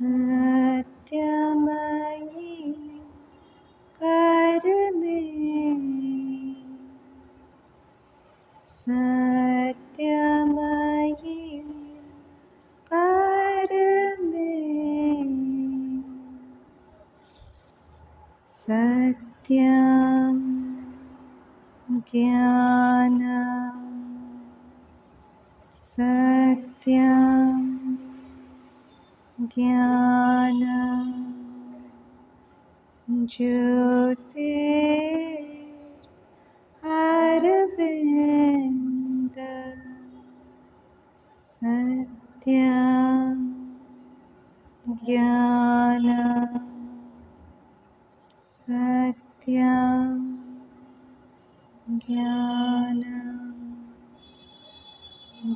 सत्यमयी परमे सत्यमयी परमे सत्यं ज्ञानं सत्यं ज्ञानं ज्योतिररविन्द सत्यं ज्ञानं सत्यं ज्ञानं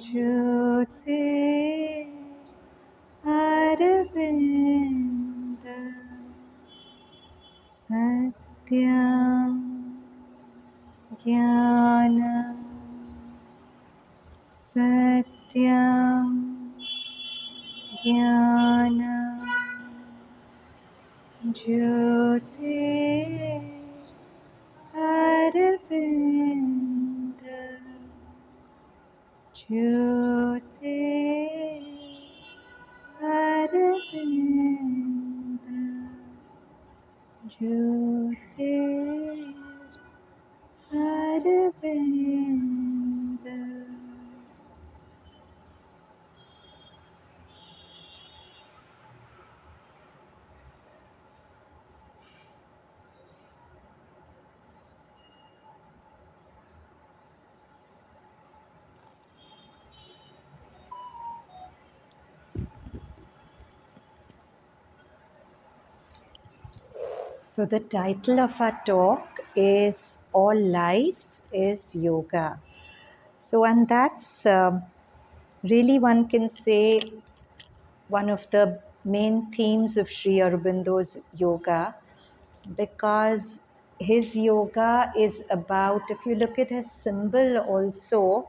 ज्योतिररविन्द सत्यं ज्ञानं सत्यं ज्ञानं ज्योतिररविन्द ज्योतिररविन्द ज्योतिररविन्द. So the title of our talk is All Life is Yoga. So, and that's really, one can say, one of the main themes of Sri Aurobindo's yoga, because his yoga is about, if you look at his symbol also,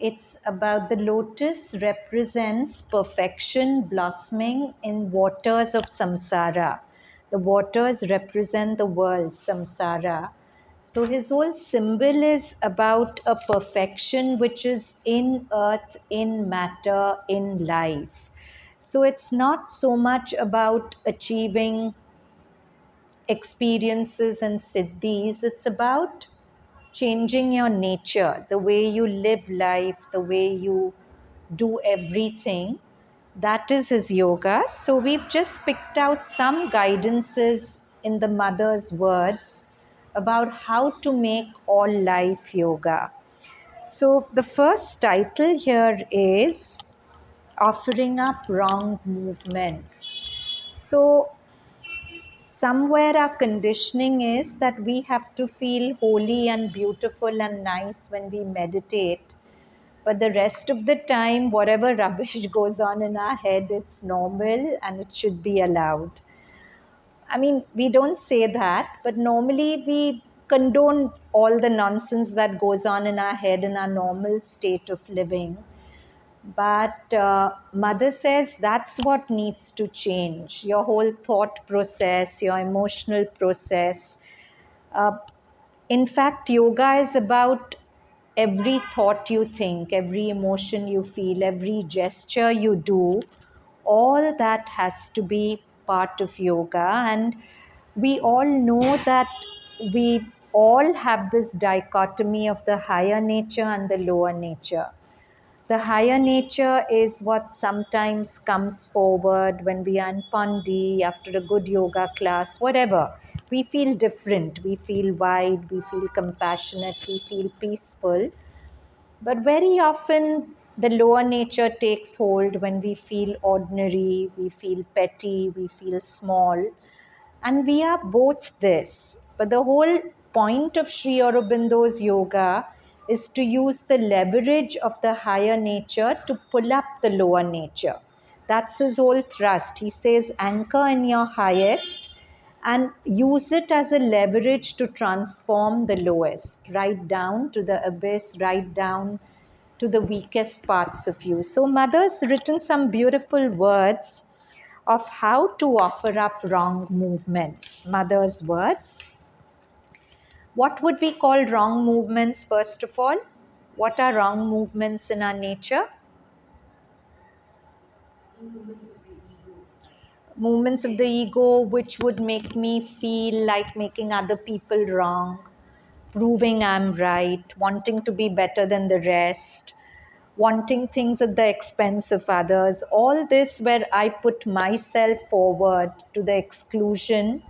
it's about the lotus represents perfection blossoming in waters of samsara. The waters represent the world, samsara. So his whole symbol is about a perfection which is in earth, in matter, in life. So it's not so much about achieving experiences and siddhis, it's about changing your nature, the way you live life, the way you do everything. That is his yoga. So we've just picked out some guidances in the mother's words about how to make all life yoga. So the first title here is Offering Up Wrong Movements. So somewhere our conditioning is that we have to feel holy and beautiful and nice when we meditate. But the rest of the time, whatever rubbish goes on in our head, it's normal and it should be allowed. I mean, we don't say that, but normally we condone all the nonsense that goes on in our head in our normal state of living. But mother says that's what needs to change. Your whole thought process, your emotional process. Uh, in fact, yoga is about every thought you think, every emotion you feel, every gesture you do. All that has to be part of yoga. And we all know that we all have this dichotomy of the higher nature and the lower nature. The higher nature is what sometimes comes forward when we are in Pandi, after a good yoga class, whatever. We feel different, we feel wide, we feel compassionate, we feel peaceful. But very often, the lower nature takes hold when we feel ordinary, we feel petty, we feel small. And we are both this. But the whole point of Sri Aurobindo's yoga is to use the leverage of the higher nature to pull up the lower nature. That's his whole thrust. He says, anchor in your highest and use it as a leverage to transform the lowest, right down to the abyss, right down to the weakest parts of you. So, Mother's written some beautiful words of how to offer up wrong movements. Mother's words. What would we call wrong movements, first of all? What are wrong movements in our nature? Movements of the ego which would make me feel like making other people wrong, proving I'm right, wanting to be better than the rest, wanting things at the expense of others. All this where I put myself forward to the exclusion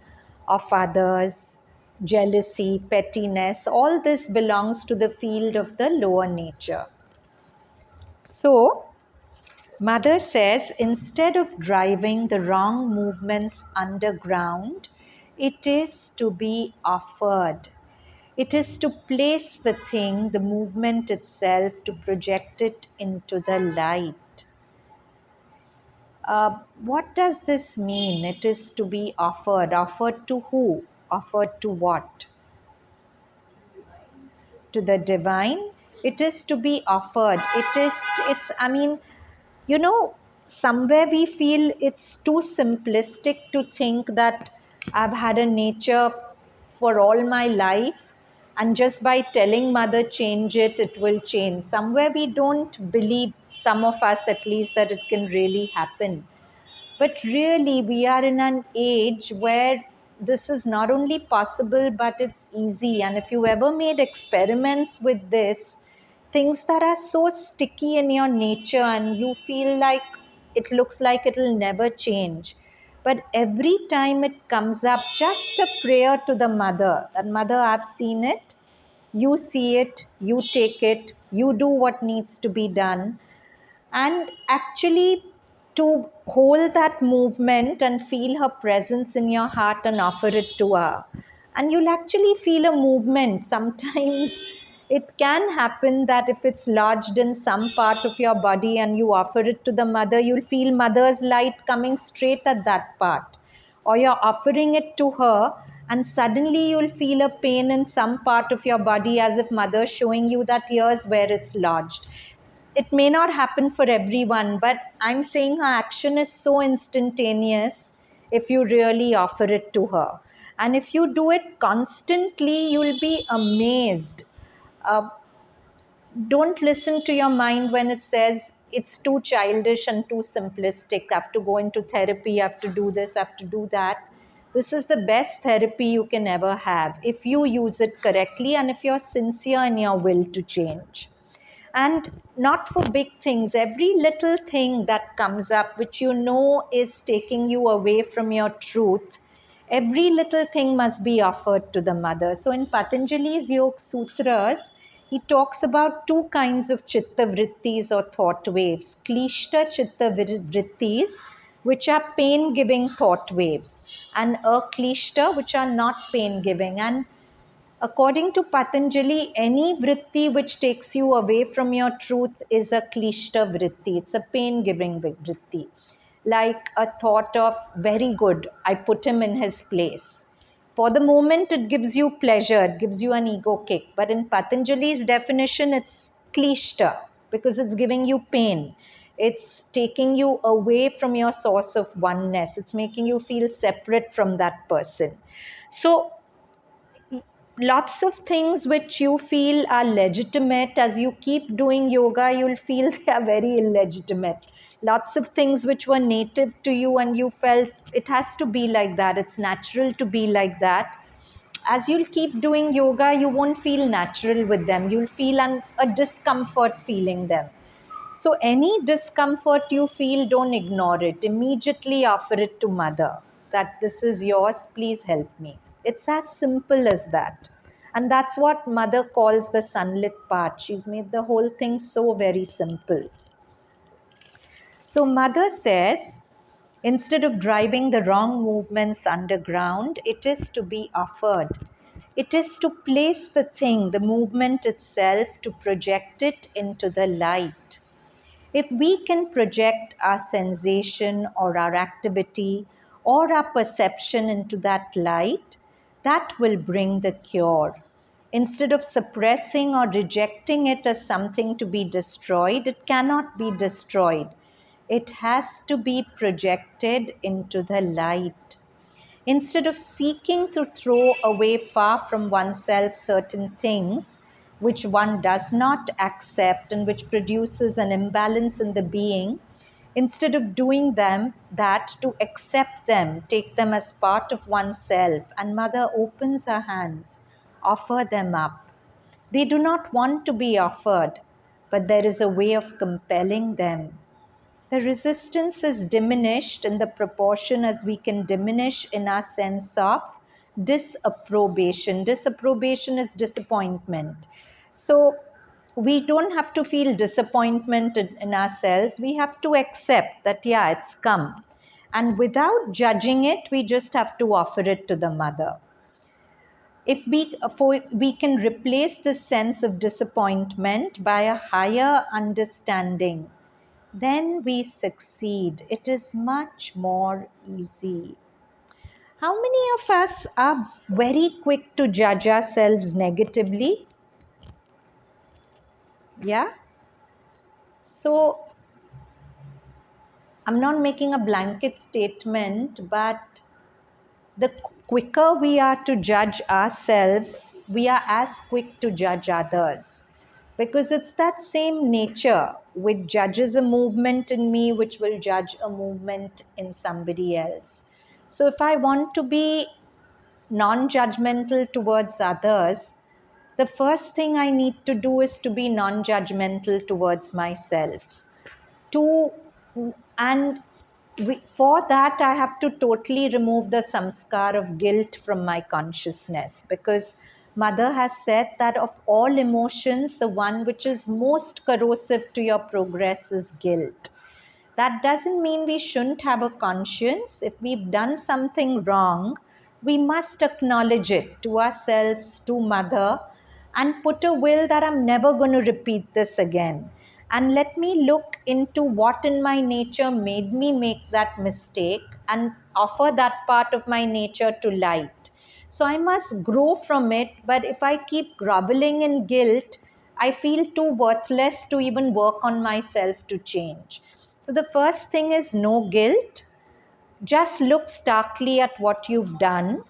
of others, jealousy, pettiness, all this belongs to the field of the lower nature. So, Mother says instead of driving the wrong movements underground, it is to be offered. It is to place the thing, the movement itself, to project it into the light. What does this mean? It is to be offered. Offered to who? Offered to what? To the divine. It is to be offered. You know, somewhere we feel it's too simplistic to think that I've had a nature for all my life and just by telling mother change it, it will change. Somewhere we don't believe, some of us at least, that it can really happen. But really, we are in an age where this is not only possible, but it's easy. And if you ever made experiments with this, things that are so sticky in your nature and you feel like it looks like it'll never change. But every time it comes up, just a prayer to the mother, that mother, I've seen it, you see it, you take it, you do what needs to be done, and actually to hold that movement and feel her presence in your heart and offer it to her. And you'll actually feel a movement. Sometimes it can happen that if it's lodged in some part of your body and you offer it to the mother, you'll feel mother's light coming straight at that part. Or you're offering it to her and suddenly you'll feel a pain in some part of your body as if mother's showing you that here's where it's lodged. It may not happen for everyone, but I'm saying her action is so instantaneous if you really offer it to her. And if you do it constantly, you'll be amazed. Uh, don't listen to your mind when it says it's too childish and too simplistic. I have to go into therapy, I have to do this, I have to do that. This is the best therapy you can ever have if you use it correctly and if you're sincere in your will to change. And not for big things, every little thing that comes up which you know is taking you away from your truth, every little thing must be offered to the mother. So in Patanjali's Yoga Sutras, he talks about two kinds of chitta vrittis or thought waves. Klishta chitta vrittis, which are pain giving thought waves, and aklishta, which are not pain giving. And according to Patanjali, any vritti which takes you away from your truth is a klishta vritti. It's a pain-giving vritti. Like a thought of, very good, I put him in his place. For the moment, it gives you pleasure, it gives you an ego kick. But in Patanjali's definition, it's klishta because it's giving you pain. It's taking you away from your source of oneness. It's making you feel separate from that person. So lots of things which you feel are legitimate, as you keep doing yoga, you'll feel they are very illegitimate. Lots of things which were native to you and you felt it has to be like that, it's natural to be like that. As you'll keep doing yoga, you won't feel natural with them. You'll feel a discomfort feeling them. So any discomfort you feel, don't ignore it. Immediately offer it to mother that this is yours, please help me. It's as simple as that. And that's what mother calls the sunlit path. She's made the whole thing so very simple. So mother says, instead of driving the wrong movements underground, it is to be offered. It is to place the thing, the movement itself, to project it into the light. If we can project our sensation or our activity or our perception into that light, that will bring the cure. Instead of suppressing or rejecting it as something to be destroyed, it cannot be destroyed. It has to be projected into the light. Instead of seeking to throw away far from oneself certain things which one does not accept and which produces an imbalance in the being, instead of doing that to accept them, take them as part of oneself, and Mother opens her hands, offer them up. They do not want to be offered, but there is a way of compelling them. The resistance is diminished in the proportion as we can diminish in our sense of disapprobation. Disapprobation is disappointment. So we don't have to feel disappointment in ourselves. We have to accept that, yeah, it's come. And without judging it, we just have to offer it to the Mother. If we can replace this sense of disappointment by a higher understanding, then we succeed. It is much more easy. How many of us are very quick to judge ourselves negatively? Yeah? So, I'm not making a blanket statement, but the quicker we are to judge ourselves, we are as quick to judge others. Because it's that same nature which judges a movement in me, which will judge a movement in somebody else. So if I want to be non judgmental towards others, the first thing I need to do is to be non judgmental towards myself. To and for that I have to totally remove the samskar of guilt from my consciousness, because Mother has said that of all emotions, the one which is most corrosive to your progress is guilt. That doesn't mean we shouldn't have a conscience. If we've done something wrong, we must acknowledge it to ourselves, to Mother, and put a will that I'm never going to repeat this again. And let me look into what in my nature made me make that mistake and offer that part of my nature to light. So I must grow from it, but if I keep groveling in guilt, I feel too worthless to even work on myself to change. So the first thing is no guilt. Just look starkly at what you've done.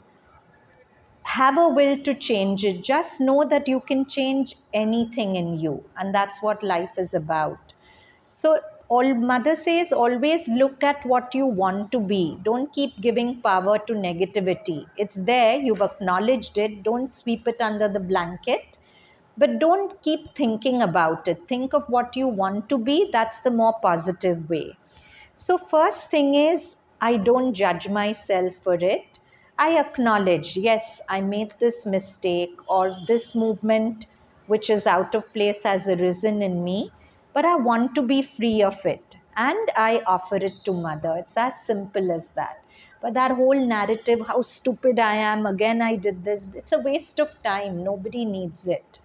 Have a will to change it. Just know that you can change anything in you. And that's what life is about. So all Mother says, always look at what you want to be. Don't keep giving power to negativity. It's there, you've acknowledged it. Don't sweep it under the blanket. But don't keep thinking about it. Think of what you want to be. That's the more positive way. So, first thing is, I don't judge myself for it. I acknowledge, yes, I made this mistake, or this movement which is out of place has arisen in me, but I want to be free of it. And I offer it to Mother. It's as simple as that. But that whole narrative, how stupid I am, again I did this, it's a waste of time. Nobody needs it.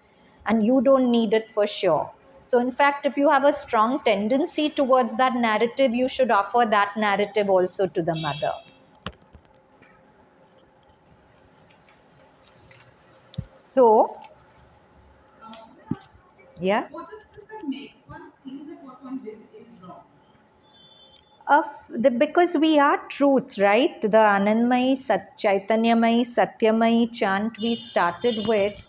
And you don't need it for sure. So, in fact, if you have a strong tendency towards that narrative, you should offer that narrative also to the Mother. So, yeah. What is it that makes one think that what one did is wrong? Because we are truth, right? The Anandmayi, Chaitanyamayi, Satyamayi chant we started with,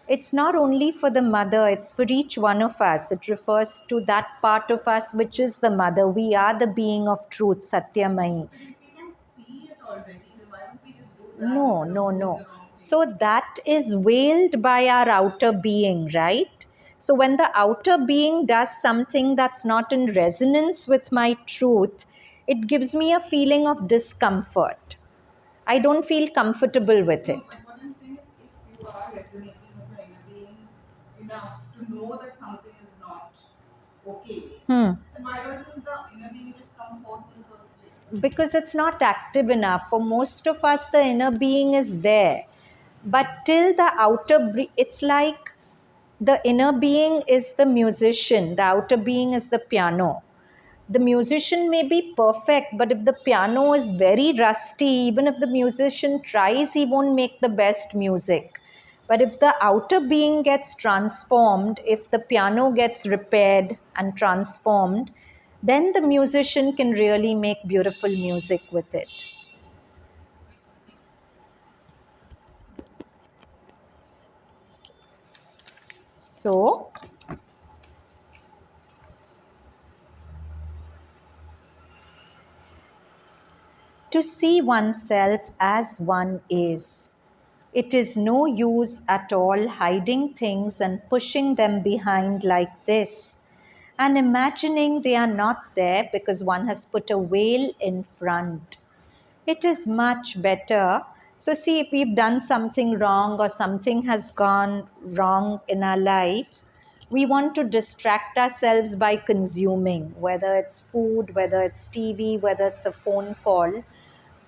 it's not only for the Mother, it's for each one of us. It refers to that part of us which is the Mother. We are the being of truth, Satyamayi. But if we can see it already, then why don't we just do that No, instead no, of doing no. the wrong thing? So that is veiled by our outer being, right? So when the outer being does something that's not in resonance with my truth, it gives me a feeling of discomfort. I don't feel comfortable with No, it. but what I'm saying is, if you are resonating with your inner being enough to know that something is not okay, then why doesn't the inner being just come forth in the first place? Because it's not active enough. For most of us, the inner being is there. But till the it's like the inner being is the musician, the outer being is the piano. The musician may be perfect, but if the piano is very rusty, even if the musician tries, he won't make the best music. But if the outer being gets transformed, if the piano gets repaired and transformed, then the musician can really make beautiful music with it. So, to see oneself as one is. It is no use at all hiding things and pushing them behind like this and imagining they are not there because one has put a veil in front. It is much better. So, see, if we've done something wrong or something has gone wrong in our life, we want to distract ourselves by consuming, whether it's food, whether it's TV, whether it's a phone call,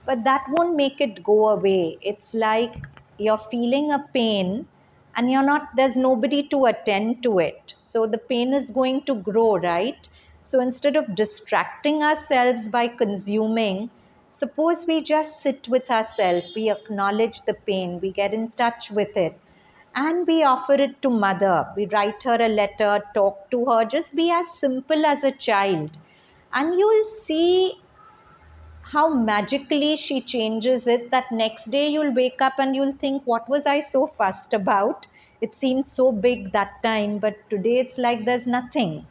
but that won't make it go away. It's like you're feeling a pain and you're not, there's nobody to attend to it. So the pain is going to grow, right? So instead of distracting ourselves by consuming, suppose we just sit with ourselves, we acknowledge the pain, we get in touch with it, and we offer it to mother. We write her a letter, talk to her, just be as simple as a child. And you will see how magically she changes it, that next day you'll wake up and you'll think, what was I so fussed about? It seemed so big that time, but today it's like there's nothing.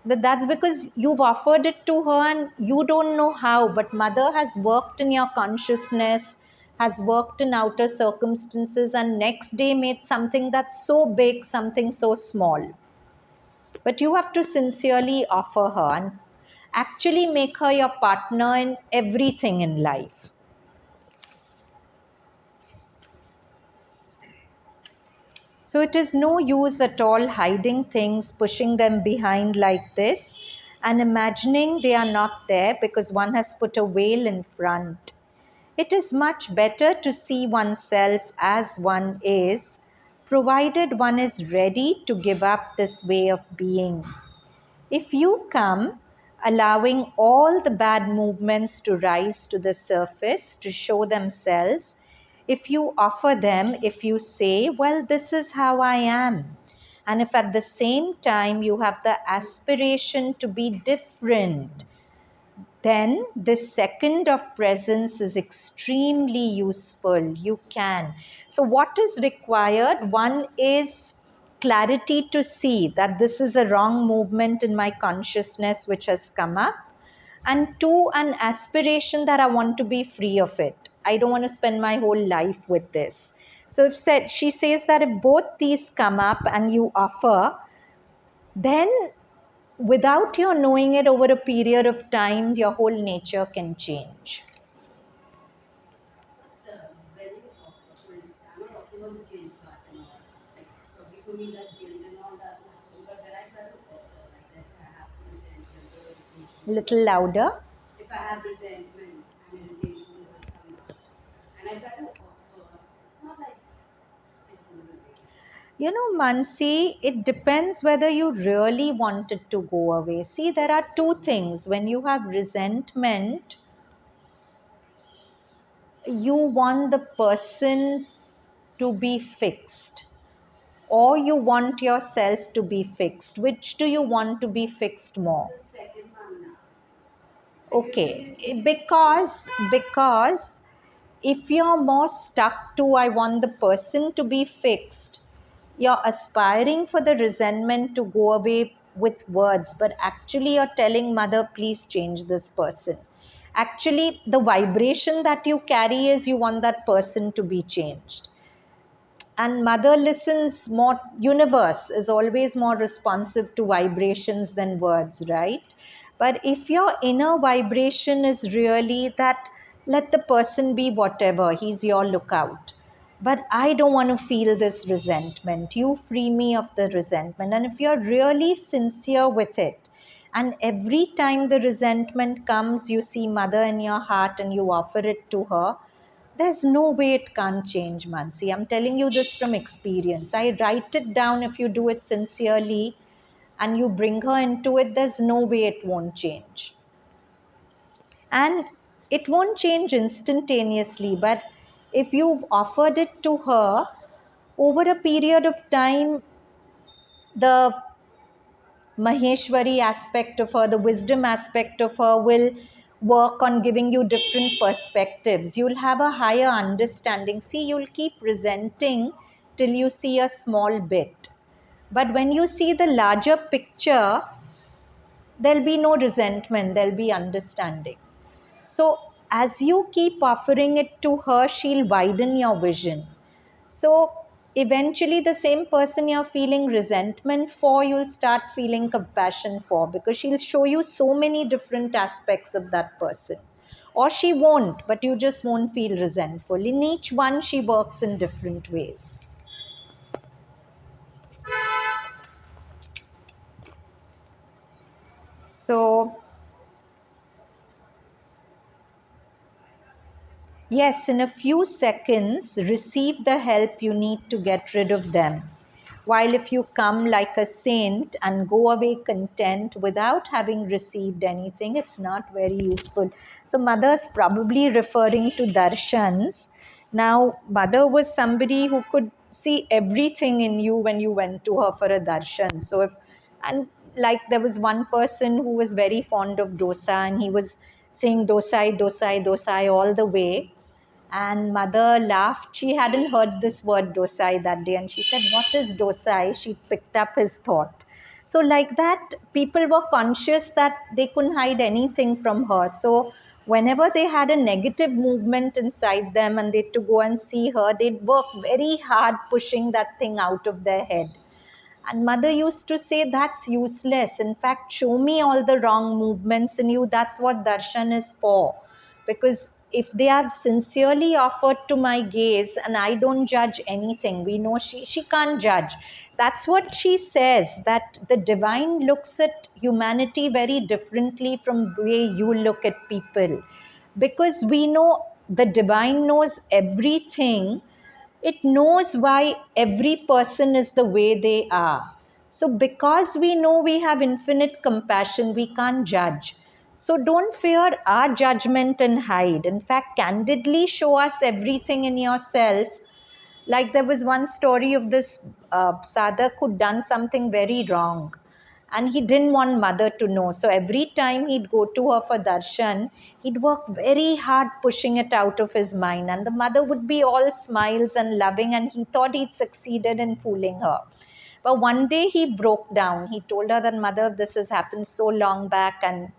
But that's because you've offered it to her and you don't know how, but mother has worked in your consciousness, has worked in outer circumstances, and next day made something that's so big something so small. But you have to sincerely offer her and actually make her your partner in everything in life. So it is no use at all hiding things, pushing them behind like this, and imagining they are not there because one has put a veil in front. It is much better to see oneself as one is, provided one is ready to give up this way of being. If you come, allowing all the bad movements to rise to the surface, to show themselves, if you offer them, if you say, well, this is how I am, and if at the same time you have the aspiration to be different, then this second of presence is extremely useful. You can. So, what is required? One is clarity to see that this is a wrong movement in my consciousness which has come up, and two, an aspiration that I want to be free of it. I don't want to spend my whole life with this. So, if said, she says that if both these come up and you offer, then without your knowing it, over a period of time, your whole nature can change. Little louder. You know, Mansi, it depends whether you really want it to go away. See, there are two things. When you have resentment, you want the person to be fixed, or you want yourself to be fixed. Which do you want to be fixed more? Okay, because if you're more stuck to I want the person to be fixed, you're aspiring for the resentment to go away with words, but actually you're telling mother, please change this person. Actually, the vibration that you carry is you want that person to be changed. And mother listens more, universe is always more responsive to vibrations than words, right? But if your inner vibration is really that, let the person be whatever, he's your lookout, but I don't want to feel this resentment, you free me of the resentment. And if you're really sincere with it, and every time the resentment comes, you see mother in your heart and you offer it to her, there's no way it can't change, Mansi. I'm telling you this from experience. I write it down. If you do it sincerely and you bring her into it, there's no way it won't change. And it won't change instantaneously, but if you've offered it to her over a period of time, the Maheshwari aspect of her, the wisdom aspect of her will work on giving you different perspectives. You'll have a higher understanding. See, you'll keep resenting till you see a small bit. But when you see the larger picture, there'll be no resentment, there'll be understanding. So, as you keep offering it to her, she'll widen your vision. So, eventually, the same person you're feeling resentment for, you'll start feeling compassion for, because she'll show you so many different aspects of that person. Or she won't, but you just won't feel resentful. In each one, she works in different ways. So, yes, in a few seconds, receive the help you need to get rid of them. While if you come like a saint and go away content without having received anything, it's not very useful. So, mother's probably referring to darshans. Now, mother was somebody who could see everything in you when you went to her for a darshan. So, if and like there was one person who was very fond of dosa and he was saying dosai, dosai, dosai all the way, and mother laughed. She hadn't heard this word dosai that day. And she said, "What is dosai?" She picked up his thought. So, like that, people were conscious that they couldn't hide anything from her. So, whenever they had a negative movement inside them and they had to go and see her, they'd work very hard pushing that thing out of their head. And mother used to say, "That's useless. In fact, show me all the wrong movements in you. That's what darshan is for." Because if they are sincerely offered to my gaze and I don't judge anything, we know she can't judge. That's what she says, that the divine looks at humanity very differently from the way you look at people. Because we know the divine knows everything, it knows why every person is the way they are. So, because we know we have infinite compassion, we can't judge. So, don't fear our judgment and hide. In fact, candidly show us everything in yourself. Like there was one story of this sadhak who'd done something very wrong and he didn't want mother to know. So every time he'd go to her for darshan, he'd work very hard pushing it out of his mind. And the mother would be all smiles and loving, and he thought he'd succeeded in fooling her. But one day he broke down. He told her that, "Mother, this has happened so long back, and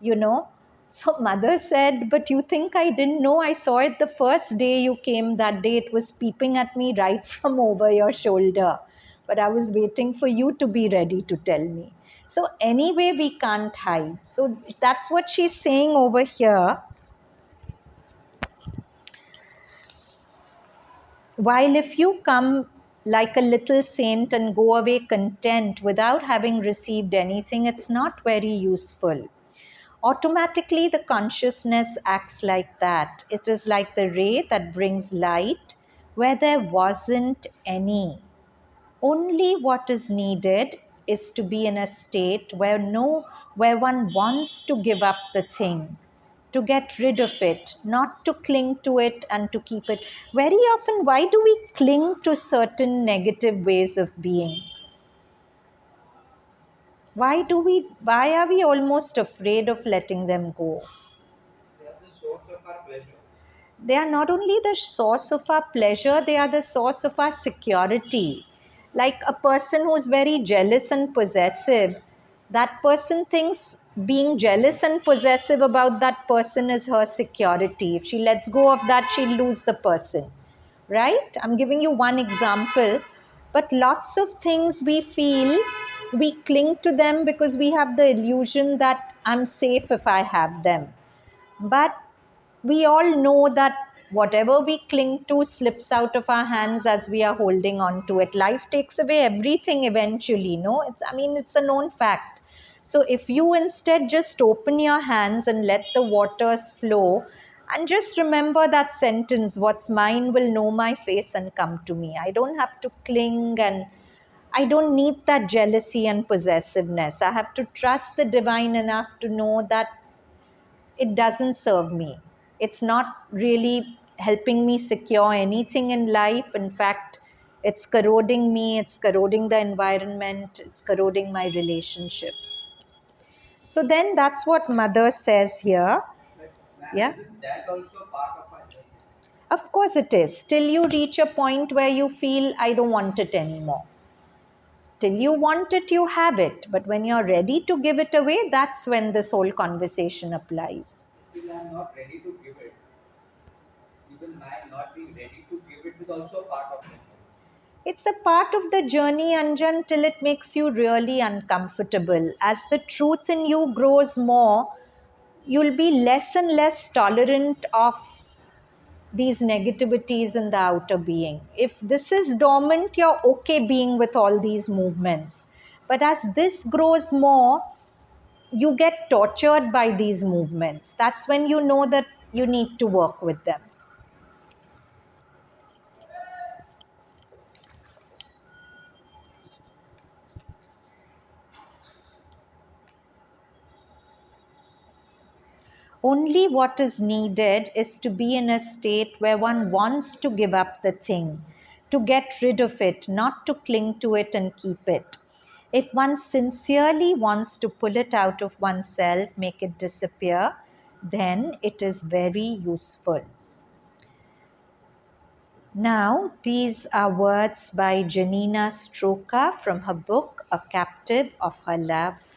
you know." So mother said, "But you think I didn't know? I saw it the first day you came. That day it was peeping at me right from over your shoulder. But I was waiting for you to be ready to tell me." So anyway, we can't hide. So that's what she's saying over here. While if you come like a little saint and go away content without having received anything, it's not very useful. Automatically, the consciousness acts like that. It is like the ray that brings light where there wasn't any. Only what is needed is to be in a state where one wants to give up the thing, to get rid of it, not to cling to it and to keep it. Very often, why do we cling to certain negative ways of being? Why are we almost afraid of letting them go? They are not only the source of our pleasure, they are the source of our security. Like a person who's very jealous and possessive, that person thinks being jealous and possessive about that person is her security. If she lets go of that, she'll lose the person. Right? I'm giving you one example. But lots of things we feel, we cling to them because we have the illusion that I'm safe if I have them. But we all know that whatever we cling to slips out of our hands as we are holding on to it. Life takes away everything eventually, no? It's a known fact. So if you instead just open your hands and let the waters flow, and just remember that sentence, "What's mine will know my face and come to me." I don't have to cling, and I don't need that jealousy and possessiveness. I have to trust the divine enough to know that it doesn't serve me. It's not really helping me secure anything in life. In fact, It's corroding me, it's corroding the environment, it's corroding my relationships. So then that's what mother says here. Yeah. Isn't that also part of our journey? Of course it is. Till you reach a point where you feel, I don't want it anymore. Till you want it, you have it. But when you're ready to give it away, that's when this whole conversation applies. Till I'm not ready to give it, even my not being ready to give it is also a part of it. It's a part of the journey, Anjan, till it makes you really uncomfortable. As the truth in you grows more, you'll be less and less tolerant of these negativities in the outer being. If this is dormant, you're okay being with all these movements. But as this grows more, you get tortured by these movements. That's when you know that you need to work with them. Only what is needed is to be in a state where one wants to give up the thing, to get rid of it, not to cling to it and keep it. If one sincerely wants to pull it out of oneself, make it disappear, then it is very useful. Now, these are words by Janina Stroka from her book, A Captive of Her Love.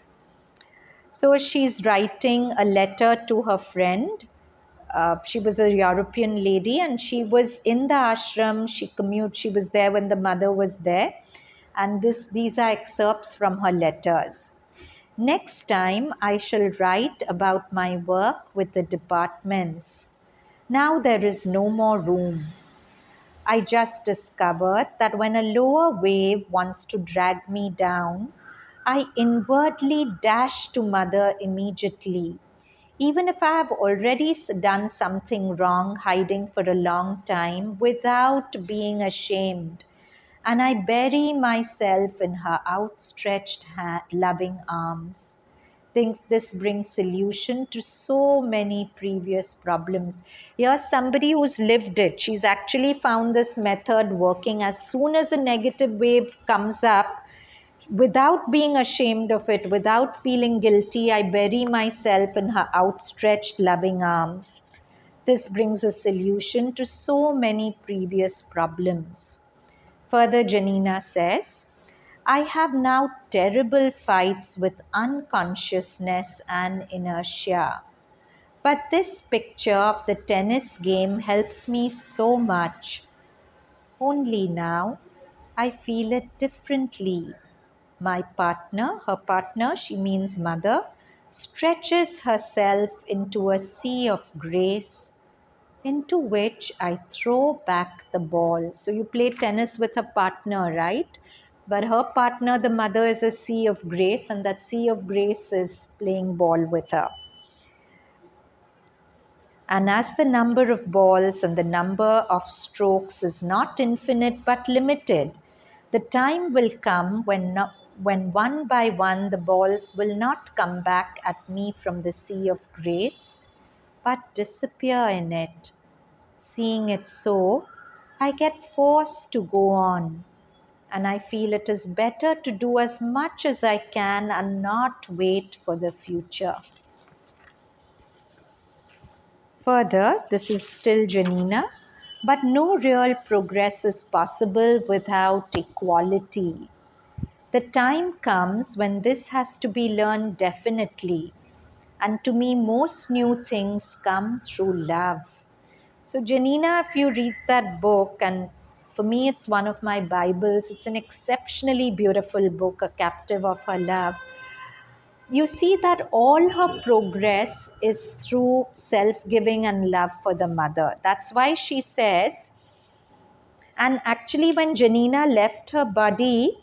So she's writing a letter to her friend. She was a European lady and she was in the ashram. She was there when the mother was there. And these are excerpts from her letters. Next time, I shall write about my work with the departments. Now there is no more room. I just discovered that when a lower wave wants to drag me down, I inwardly dash to mother immediately. Even if I have already done something wrong, hiding for a long time without being ashamed, and I bury myself in her outstretched loving arms. Think this brings solution to so many previous problems. Here's somebody who's lived it. She's actually found this method working. As soon as a negative wave comes up, without being ashamed of it, without feeling guilty, I bury myself in her outstretched loving arms. This brings a solution to so many previous problems. Further, Janina says, I have now terrible fights with unconsciousness and inertia. But this picture of the tennis game helps me so much. Only now I feel it differently. My partner, her partner, she means mother, stretches herself into a sea of grace into which I throw back the ball. So you play tennis with a partner, right? But her partner, the mother, is a sea of grace, and that sea of grace is playing ball with her. And as the number of balls and the number of strokes is not infinite but limited, the time will come when one by one the balls will not come back at me from the sea of grace, but disappear in it. Seeing it so, I get forced to go on, and I feel it is better to do as much as I can and not wait for the future. Further, this is still Janina, but no real progress is possible without equality. The time comes when this has to be learned definitely, and to me, most new things come through love. So, Janina, if you read that book, and for me, it's one of my Bibles, it's an exceptionally beautiful book, A Captive of Her Love. You see that all her progress is through self giving and love for the mother. That's why she says, and actually, when Janina left her body,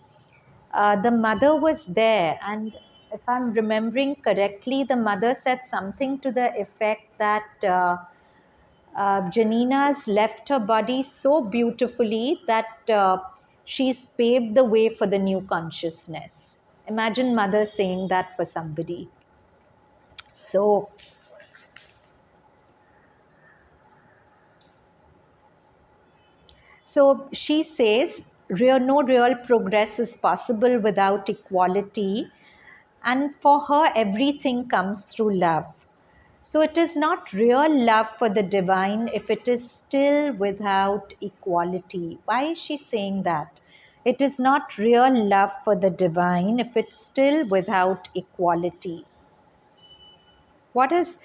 the mother was there. And if I'm remembering correctly, the mother said something to the effect that. Janina's left her body so beautifully that she's paved the way for the new consciousness. Imagine mother saying that for somebody. So, so she says, no real progress is possible without equality. And for her, everything comes through love. So it is not real love for the divine if it is still without equality. Why is she saying that? It is not real love for the divine if it's still without equality. What has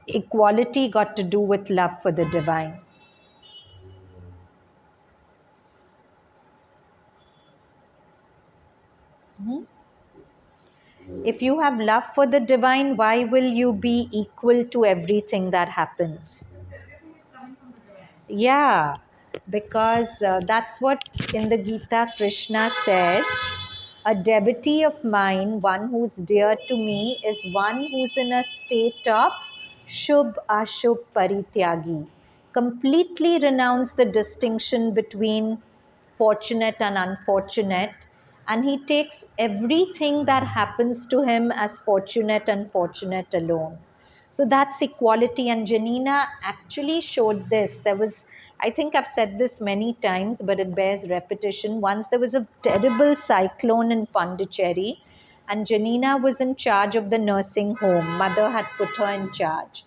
equality got to do with love for the divine? Hmm? If you have love for the divine, why will you be equal to everything that happens? Everything is coming from the divine. Yeah, because that's what in the Gita Krishna says. A devotee of mine, one who's dear to me, is one who's in a state of Shubh Ashubh Parityagi. Completely renounce the distinction between fortunate and unfortunate, and he takes everything that happens to him as fortunate and fortunate alone. So that's equality. And Janina actually showed this. There was, I think I've said this many times, but it bears repetition. Once there was a terrible cyclone in Pondicherry, and Janina was in charge of the nursing home. Mother had put her in charge.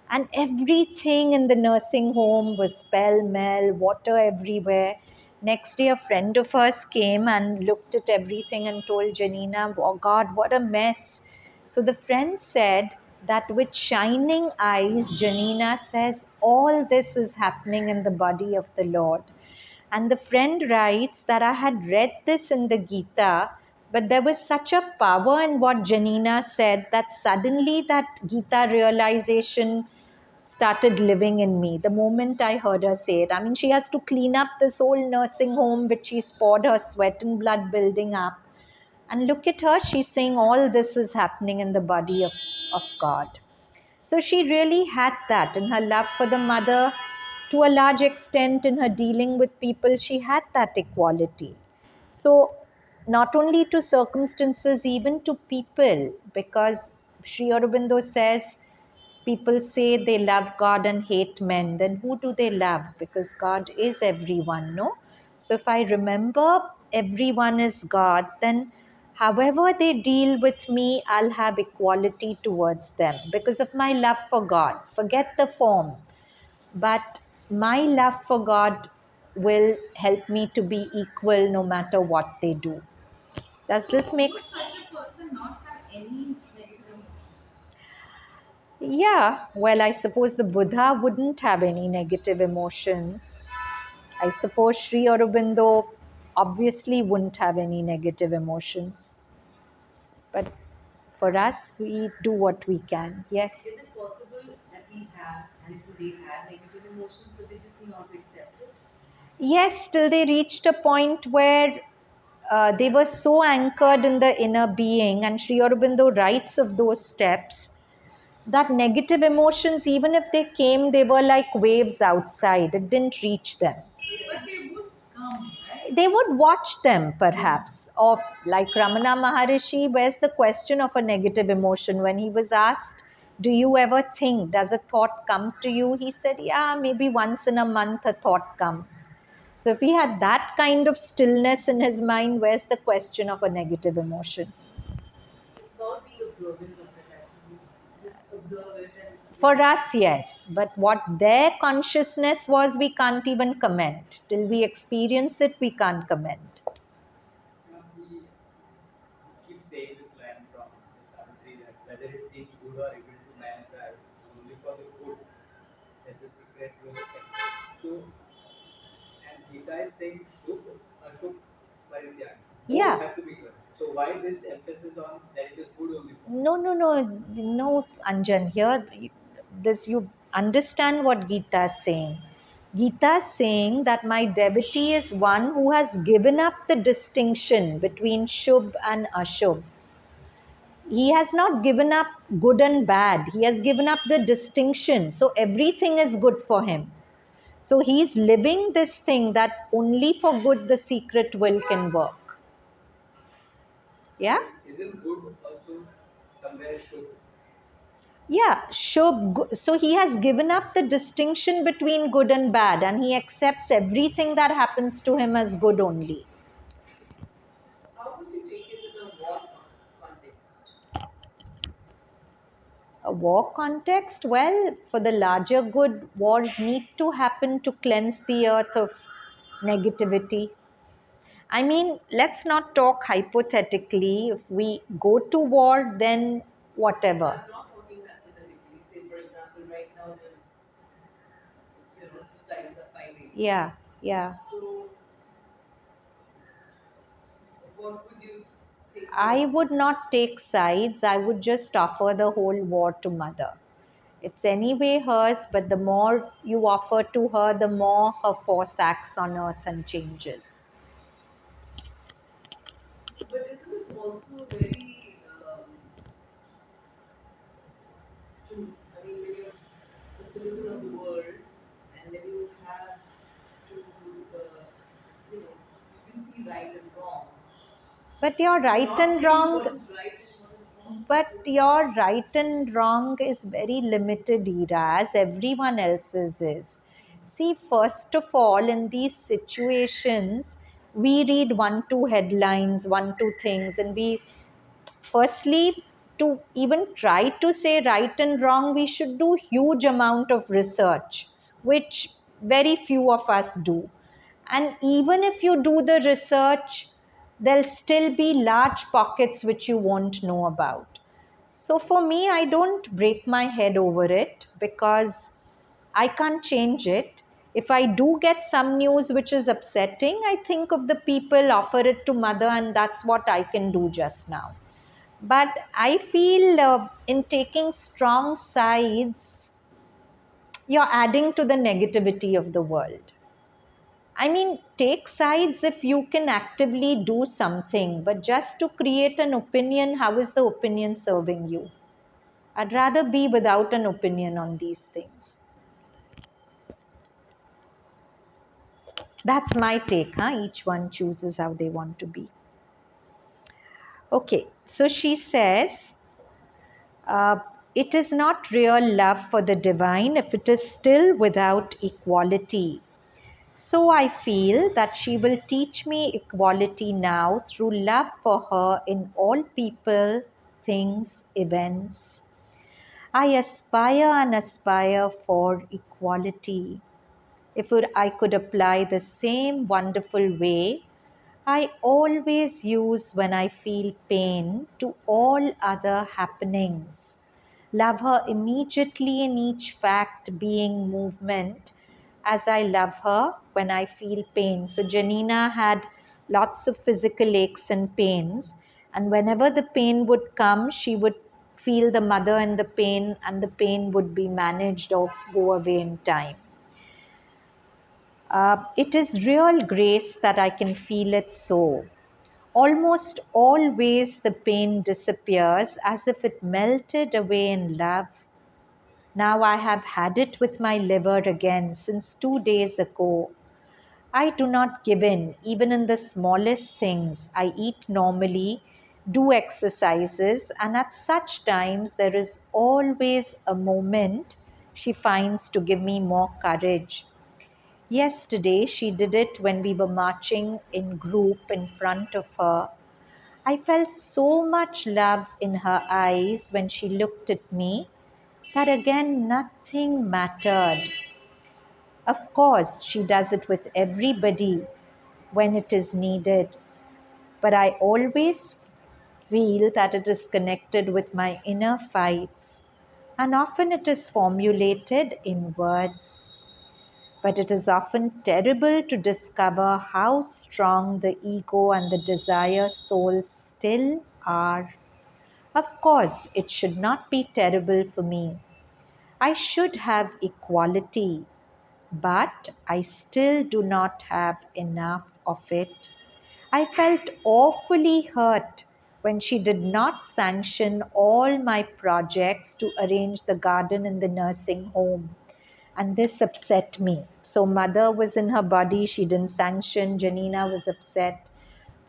And everything in the nursing home was pell-mell, water everywhere. Next day, a friend of hers came and looked at everything and told Janina, oh God, what a mess. So the friend said that with shining eyes, Janina says, all this is happening in the body of the Lord. And the friend writes that I had read this in the Gita, but there was such a power in what Janina said that suddenly that Gita realization started living in me the moment I heard her say it. I mean, she has to clean up this old nursing home which she's poured her sweat and blood building up. And look at her, she's saying all this is happening in the body of God. So she really had that in her love for the mother. To a large extent, in her dealing with people, she had that equality. So, not only to circumstances, even to people, because Sri Aurobindo says, people say they love God and hate men, then who do they love? Because God is everyone, no? So if I remember everyone is God, then however they deal with me, I'll have equality towards them because of my love for God. Forget the form, but my love for God will help me to be equal no matter what they do. Does So this make would sense? such a person not have any negative emotion? Yeah, well, I suppose the Buddha wouldn't have any negative emotions. I suppose Sri Aurobindo obviously wouldn't have any negative emotions. But for us, we do what we can. Yes. Is it possible that we have, and if they had negative emotions, but they just do not accept it? Yes, till they reached a point where they were so anchored in the inner being, and Sri Aurobindo writes of those steps, that negative emotions, even if they came, they were like waves outside. It didn't reach them. But they would come, right? They would watch them perhaps. Of like Ramana Maharishi, where's the question of a negative emotion? When he was asked, do you ever think, does a thought come to you? He said, yeah, maybe once in a month a thought comes. So if he had that kind of stillness in his mind, where's the question of a negative emotion? It's about being observant of it actually. Just observe it and For us, yes. But what their consciousness was, we can't even comment. Till we experience it, we can't comment. We keep saying this line from the Savitri that whether it seems good or evil to man's eye, only for the good that the secret will kept. So, and Gita is saying Shubh, Ashubh, Parityag. Both Yeah. have to be good. So, why this emphasis on that it is good only for? No, no, no, no, Anjan. Here, this you understand what Gita is saying. Gita is saying that my devotee is one who has given up the distinction between Shubh and Ashubh. He has not given up good and bad. He has given up the distinction. So everything is good for him. So he's living this thing that only for good the secret will can work. Yeah? Isn't good also somewhere Shubh? Yeah, so he has given up the distinction between good and bad and he accepts everything that happens to him as good only. A war context? Well, for the larger good, wars need to happen to cleanse the earth of negativity. I mean, let's not talk hypothetically. If we go to war, then whatever. I'm not talking hypothetically. Say, for example, right now there's, two sides are fighting. Yeah, yeah. So, what would you think I of? would not take sides. I would just offer the whole war to mother. It's anyway hers, but the more you offer to her, the more her force acts on earth and changes. But isn't it also very true? I mean, when you're a citizen of the world, and then you have to, you can see right and wrong. But your So right not and knowing what wrong is right and what is wrong But is your right and wrong is very limited, Ira, as everyone else's is. See, first of all, in these situations, we read one, two headlines, one, two things, and we, firstly, to even try to say right and wrong, we should do huge amount of research, which very few of us do. And even if you do the research, there'll still be large pockets which you won't know about. So for me, I don't break my head over it because I can't change it. If I do get some news which is upsetting, I think of the people, offer it to mother, and that's what I can do just now. But I feel in taking strong sides, you're adding to the negativity of the world. I mean, take sides if you can actively do something, but just to create an opinion, how is the opinion serving you? I'd rather be without an opinion on these things. That's my take, huh? Each one chooses how they want to be. Okay, so she says, uh, it is not real love for the divine if it is still without equality. So I feel that she will teach me equality now through love for her in all people, things, events. I aspire for equality. If I could apply the same wonderful way I always use when I feel pain to all other happenings. Love her immediately in each fact being movement as I love her when I feel pain. So Janina had lots of physical aches and pains, and whenever the pain would come, she would feel the mother in the pain, and the pain would be managed or go away in time. It is real grace that I can feel it so. Almost always the pain disappears as if it melted away in love. Now I have had it with my liver again since 2 days ago. I do not give in, even in the smallest things. I eat normally, do exercises, and at such times there is always a moment she finds to give me more courage. Yesterday, she did it when we were marching in group in front of her. I felt so much love in her eyes when she looked at me that again nothing mattered. Of course, she does it with everybody when it is needed, but I always feel that it is connected with my inner fights, and often it is formulated in words. But it is often terrible to discover how strong the ego and the desire souls still are. Of course, it should not be terrible for me. I should have equality, but I still do not have enough of it. I felt awfully hurt when she did not sanction all my projects to arrange the garden in the nursing home. And this upset me. So, mother was in her body, she didn't sanction. Janina was upset.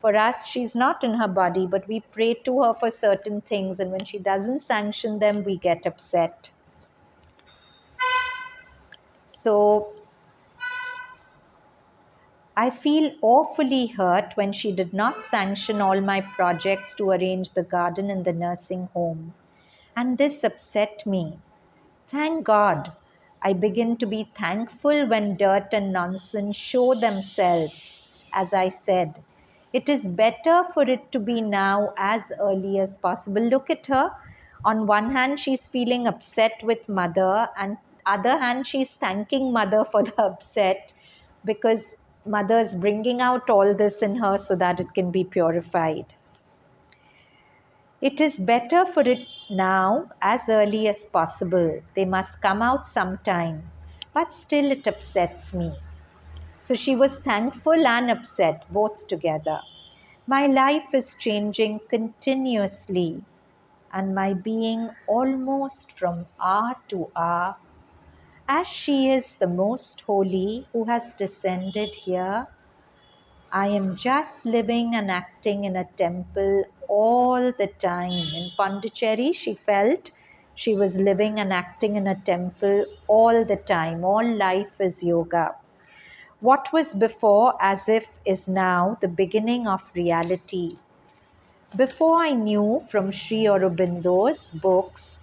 For us, she's not in her body, but we pray to her for certain things, and when she doesn't sanction them, we get upset. So, I feel awfully hurt when she did not sanction all my projects to arrange the garden in the nursing home. and this upset me. Thank God. I begin to be thankful when dirt and nonsense show themselves, as I said. It is better for it to be now as early as possible. Look at her. On one hand, she's feeling upset with mother, and other hand, she's thanking mother for the upset because mother's bringing out all this in her so that it can be purified. It is better for it now as early as possible. They must come out sometime. But still, it upsets me. So she was thankful and upset, both together. My life is changing continuously, and my being almost from hour to hour. As she is the most holy who has descended here, I am just living and acting in a temple all the time. In Pondicherry, she felt she was living and acting in a temple all the time. All life is yoga. What was before, as if, is now the beginning of reality. Before I knew from Sri Aurobindo's books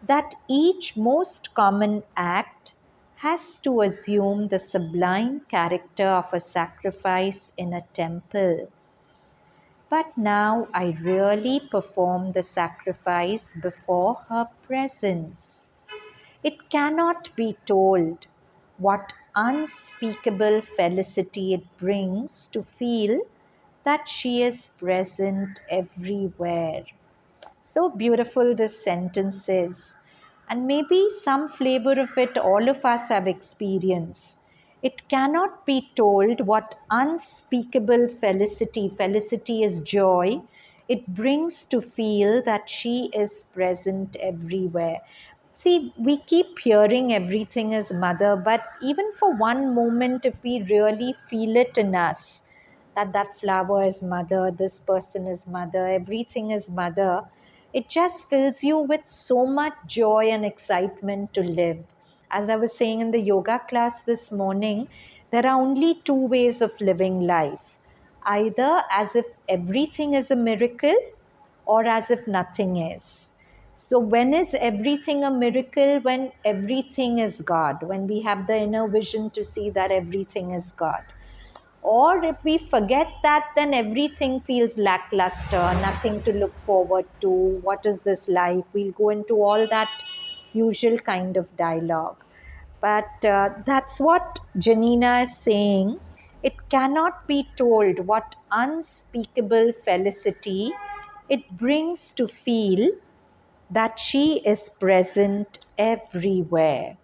that each most common act has to assume the sublime character of a sacrifice in a temple. But now I really perform the sacrifice before her presence. It cannot be told what unspeakable felicity it brings to feel that she is present everywhere. So beautiful this sentence is. And maybe some flavor of it all of us have experienced. It cannot be told what unspeakable felicity is joy, it brings to feel that she is present everywhere. See, we keep hearing everything is mother, but even for one moment, if we really feel it in us, that that flower is mother, this person is mother, everything is mother, it just fills you with so much joy and excitement to live. As I was saying in the yoga class this morning, there are only two ways of living life, either as if everything is a miracle or as if nothing is. So, when is everything a miracle? When everything is God, when we have the inner vision to see that everything is God. Or if we forget that, then everything feels lackluster, nothing to look forward to. What is this life? We'll go into all that usual kind of dialogue. But that's what Janina is saying. It cannot be told what unspeakable felicity it brings to feel that she is present everywhere.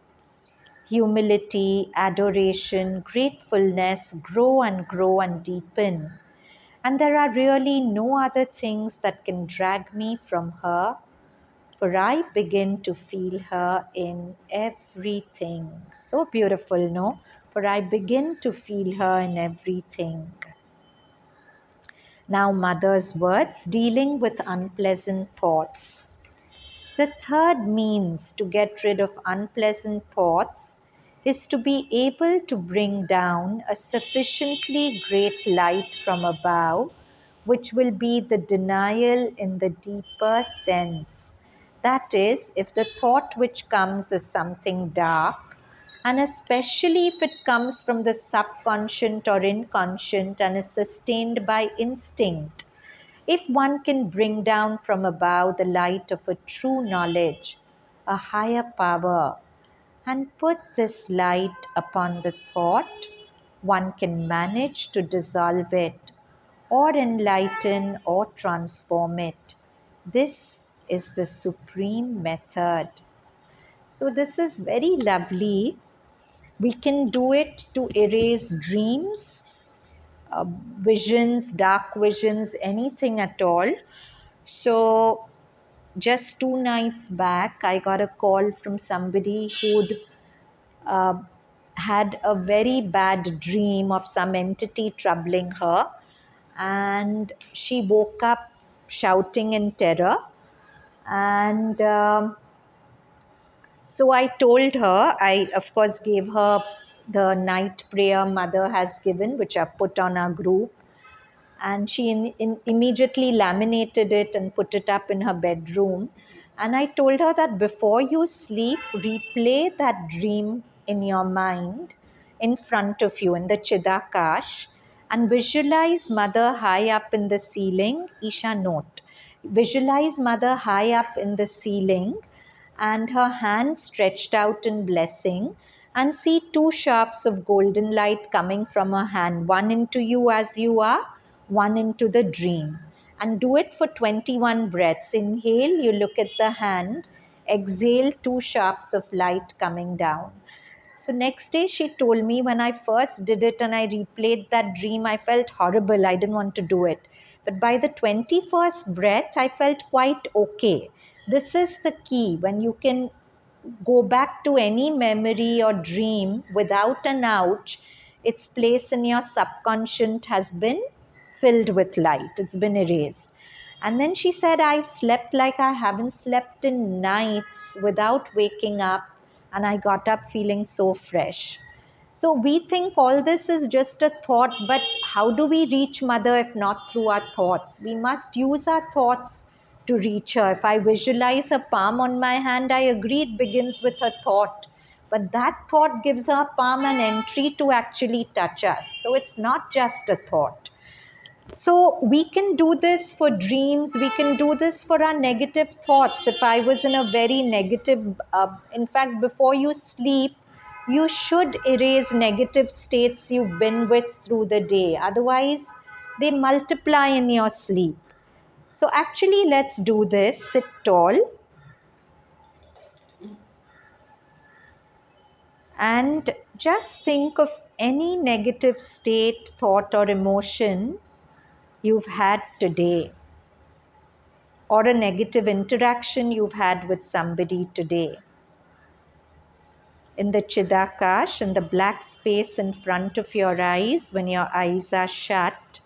Humility, adoration, gratefulness grow and deepen. And there are really no other things that can drag me from her, for I begin to feel her in everything. So beautiful, no? For I begin to feel her in everything. Now, mother's words dealing with unpleasant thoughts. The third means to get rid of unpleasant thoughts is to be able to bring down a sufficiently great light from above, which will be the denial in the deeper sense. That is, if the thought which comes is something dark, and especially if it comes from the subconscious or inconscient and is sustained by instinct, if one can bring down from above the light of a true knowledge, a higher power, and put this light upon the thought, one can manage to dissolve it, or enlighten, or transform it. This is the supreme method. So, this is very lovely. We can do it to erase dreams, visions, dark visions, anything at all. So, just 2 nights back, I got a call from somebody who'd uh, had a very bad dream of some entity troubling her, and she woke up shouting in terror. And so I told her, I of course gave her the night prayer mother has given, which I put on our group, and she immediately laminated it and put it up in her bedroom. And I told her that before you sleep, replay that dream in your mind in front of you in the Chidakash and visualize mother high up in the ceiling. Isha, note. Visualize mother high up in the ceiling and her hand stretched out in blessing, and see two shafts of golden light coming from her hand, one into you as you are, one into the dream. And do it for 21 breaths. Inhale, you look at the hand. Exhale, two shafts of light coming down. So next day she told me, when I first did it and I replayed that dream, I felt horrible. I didn't want to do it. But by the 21st breath, I felt quite okay. This is the key. When you can go back to any memory or dream without an ouch, its place in your subconscious has been filled with light. It's been erased. And then she said, I've slept like I haven't slept in nights without waking up, and I got up feeling so fresh. So we think all this is just a thought, but how do we reach mother if not through our thoughts? We must use our thoughts to reach her. If I visualize her palm on my hand, I agree it begins with a thought. But that thought gives our palm an entry to actually touch us. So it's not just a thought. So we can do this for dreams, we can do this for our negative thoughts. If I was in a very negative, in fact, before you sleep, you should erase negative states you've been with through the day. Otherwise, they multiply in your sleep. So actually, let's do this. Sit tall. And just think of any negative state, thought, or emotion you've had today, or a negative interaction you've had with somebody today. In the Chidakash, in the black space in front of your eyes, when your eyes are shut,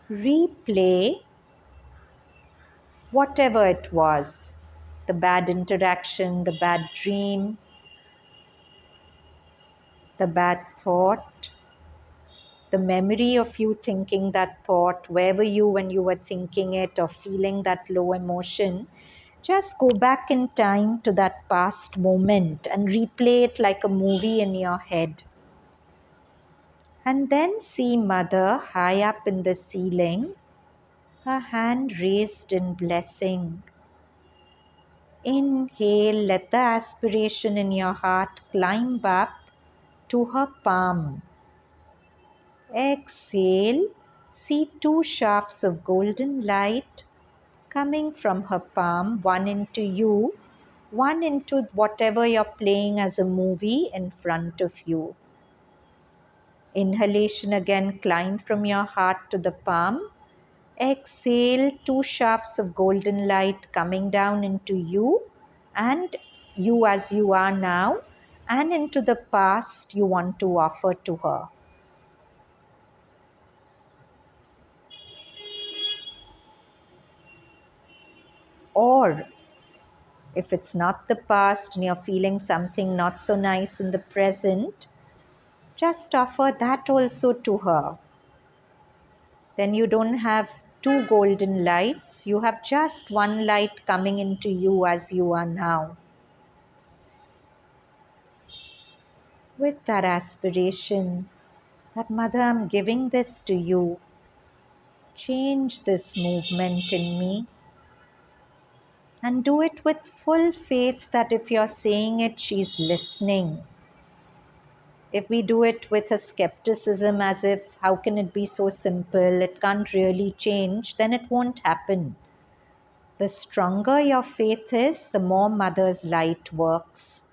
replay whatever it was, the bad interaction, the bad dream, the bad thought, the memory of you thinking that thought. Where were you when you were thinking it or feeling that low emotion? Just go back in time to that past moment and replay it like a movie in your head. And then see mother high up in the ceiling, her hand raised in blessing. Inhale, let the aspiration in your heart climb up to her palm. Exhale, see two shafts of golden light coming from her palm, one into you, one into whatever you're playing as a movie in front of you. Inhalation again, climb from your heart to the palm. Exhale, two shafts of golden light coming down into you and you as you are now, and into the past you want to offer to her. Or if it's not the past and you're feeling something not so nice in the present, just offer that also to her. Then you don't have two golden lights, you have just one light coming into you as you are now. With that aspiration, that Mother, I'm giving this to you. Change this movement in me. And do it with full faith that if you're saying it, she's listening. If we do it with a skepticism as if, how can it be so simple, it can't really change, then it won't happen. The stronger your faith is, the more Mother's light works.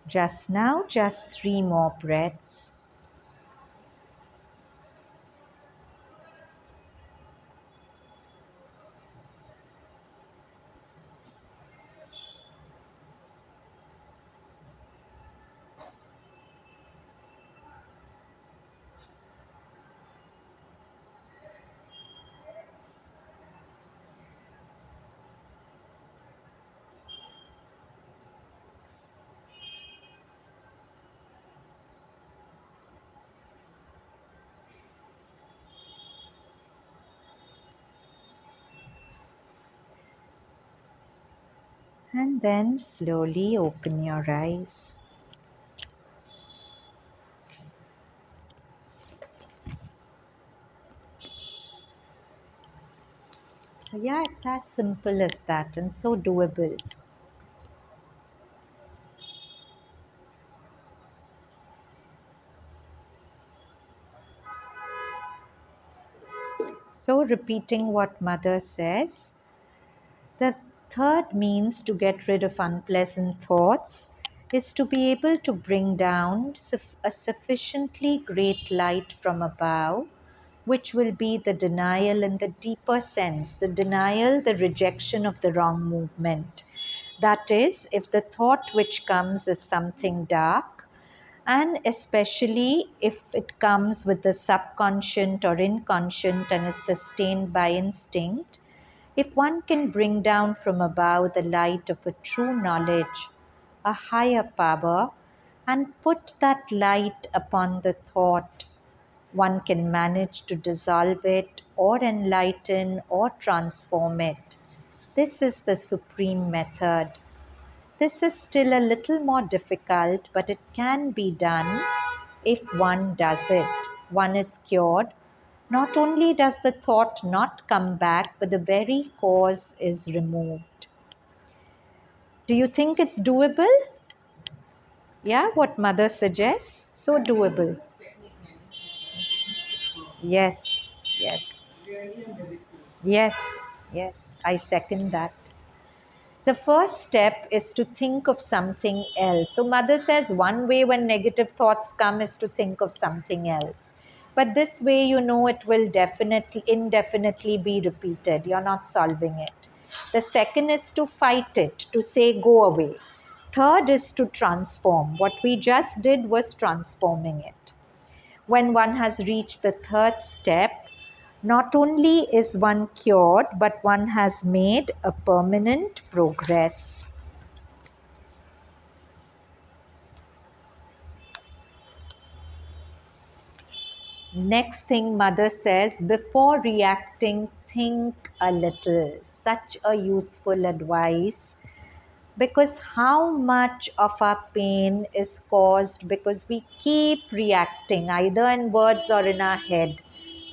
Just now, just 3 more breaths. And then slowly open your eyes. So yeah, it's as simple as that and so doable. So repeating what mother says, the third means to get rid of unpleasant thoughts is to be able to bring down a sufficiently great light from above, which will be the denial in the deeper sense, the denial, the rejection of the wrong movement. That is, if the thought which comes is something dark, and especially if it comes with the subconscious or inconscient and is sustained by instinct, if one can bring down from above the light of a true knowledge, a higher power, and put that light upon the thought, one can manage to dissolve it or enlighten or transform it. This is the supreme method. This is still a little more difficult, but it can be done if one does it. One is cured. Not only does the thought not come back, but the very cause is removed. Do you think it's doable? Yeah, what mother suggests? So I think doable. this technique, Nani, Yes, yes, really a miracle. yes, yes, I second that. The first step is to think of something else. So, mother says one way when negative thoughts come is to think of something else. But this way, you know, it will definitely, indefinitely be repeated. You're not solving it. The second is to fight it, to say, go away. Third is to transform. What we just did was transforming it. When one has reached the third step, not only is one cured, but one has made a permanent progress. Next thing mother says, before reacting, think a little. Such a useful advice, because how much of our pain is caused because we keep reacting, either in words or in our head,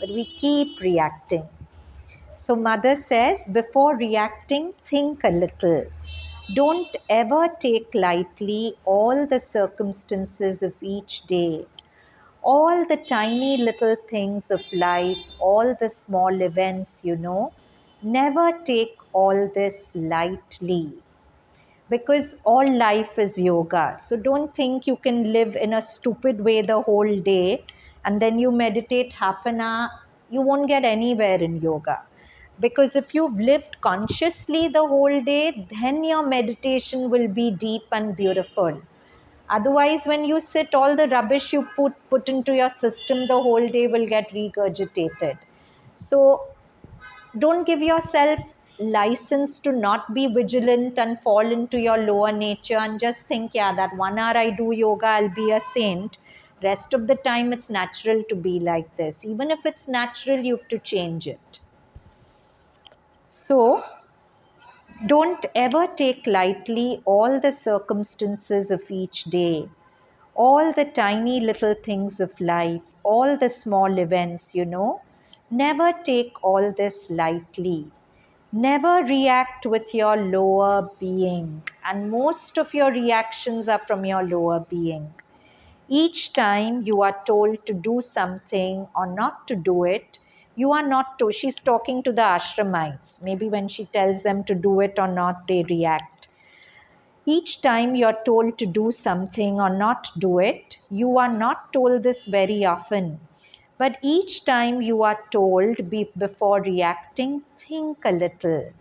but we keep reacting. So mother says, before reacting, think a little. Don't ever take lightly all the circumstances of each day, all the tiny little things of life, all the small events, you know. Never take all this lightly, because all life is yoga. So don't think you can live in a stupid way the whole day and then you meditate half an hour. You won't get anywhere in yoga. Because if you've lived consciously the whole day, then your meditation will be deep and beautiful. Otherwise, when you sit, all the rubbish you put into your system the whole day will get regurgitated. So don't give yourself license to not be vigilant and fall into your lower nature and just think, yeah, that 1 hour I do yoga, I'll be a saint. Rest of the time, it's natural to be like this. Even if it's natural, you have to change it. So, don't ever take lightly all the circumstances of each day, all the tiny little things of life, all the small events, you know. Never take all this lightly. Never react with your lower being. And most of your reactions are from your lower being. Each time you are told to do something or not to do it, you are not to. She's talking to the ashramites. Maybe when she tells them to do it or not, they react. Each time you're told to do something or not do it, you are not told this very often. But each time you are told before reacting, think a little.